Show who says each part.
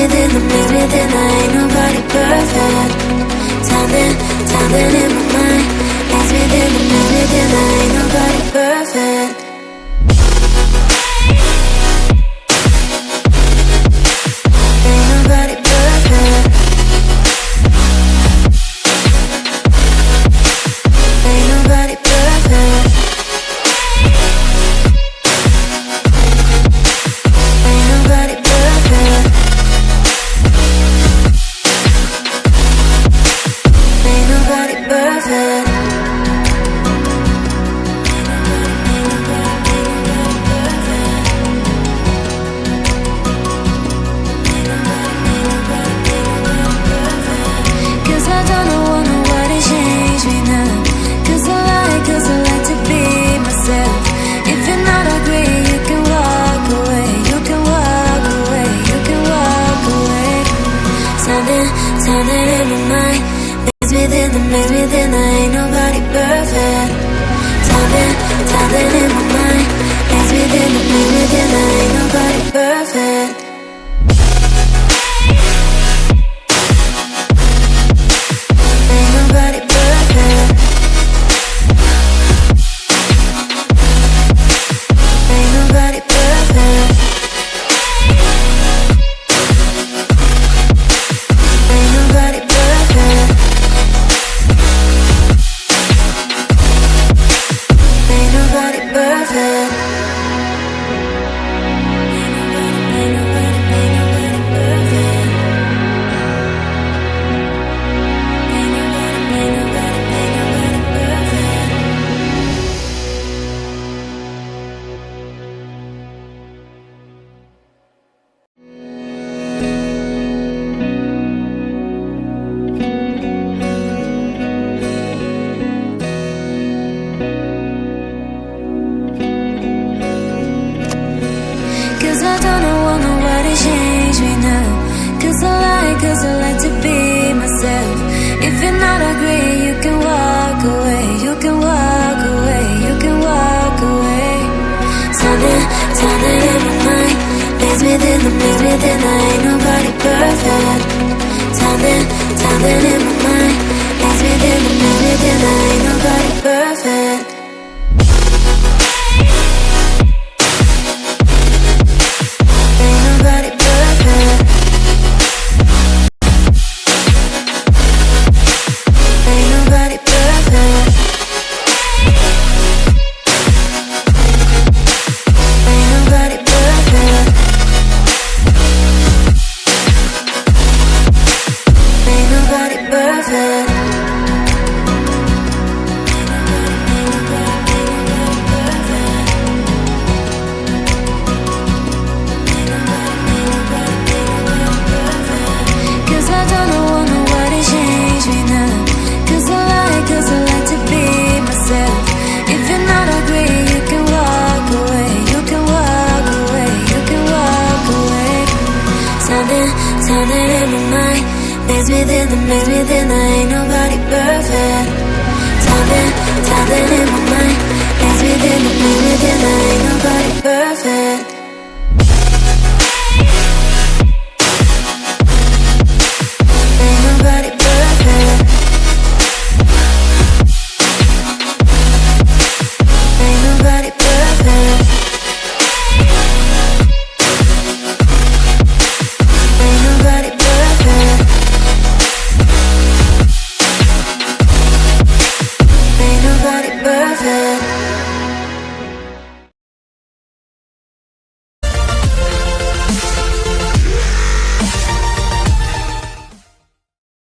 Speaker 1: within the maze within the ain't nobody perfect. Something in my mind. Maze within the ain't nobody perfect. Ain't nobody perfect. Ain't nobody perfect. Ain't nobody perfect. Ain't nobody perfect. Cause I don't want nobody change me now. Cause I like to be myself. If you're not agree, you can walk away. You can walk away. You can walk away. Something in my mind. Maze within the ain't nobody perfect. Something in my mind. Maze within the ain't nobody perfect. Ain't nobody perfect. Ain't nobody perfect. Ain't nobody perfect. Ain't nobody perfect. Ain't nobody perfect. Ain't nobody perfect. Cause I don't want nobody change me now. Cause I like to be myself. If you're not agree, you can walk away. You can walk away. You can walk away. Something in my mind. Maze within the ain't nobody perfect. Something in my mind. Maze within the ain't nobody perfect. Ain't nobody perfect. Ain't nobody perfect. Ain't nobody perfect. Ain't nobody perfect. Cause I don't want nobody change me now. Cause I like to be myself. If you're not agree, you can walk away. You can walk away. You can walk away. Something in my mind. Maze within the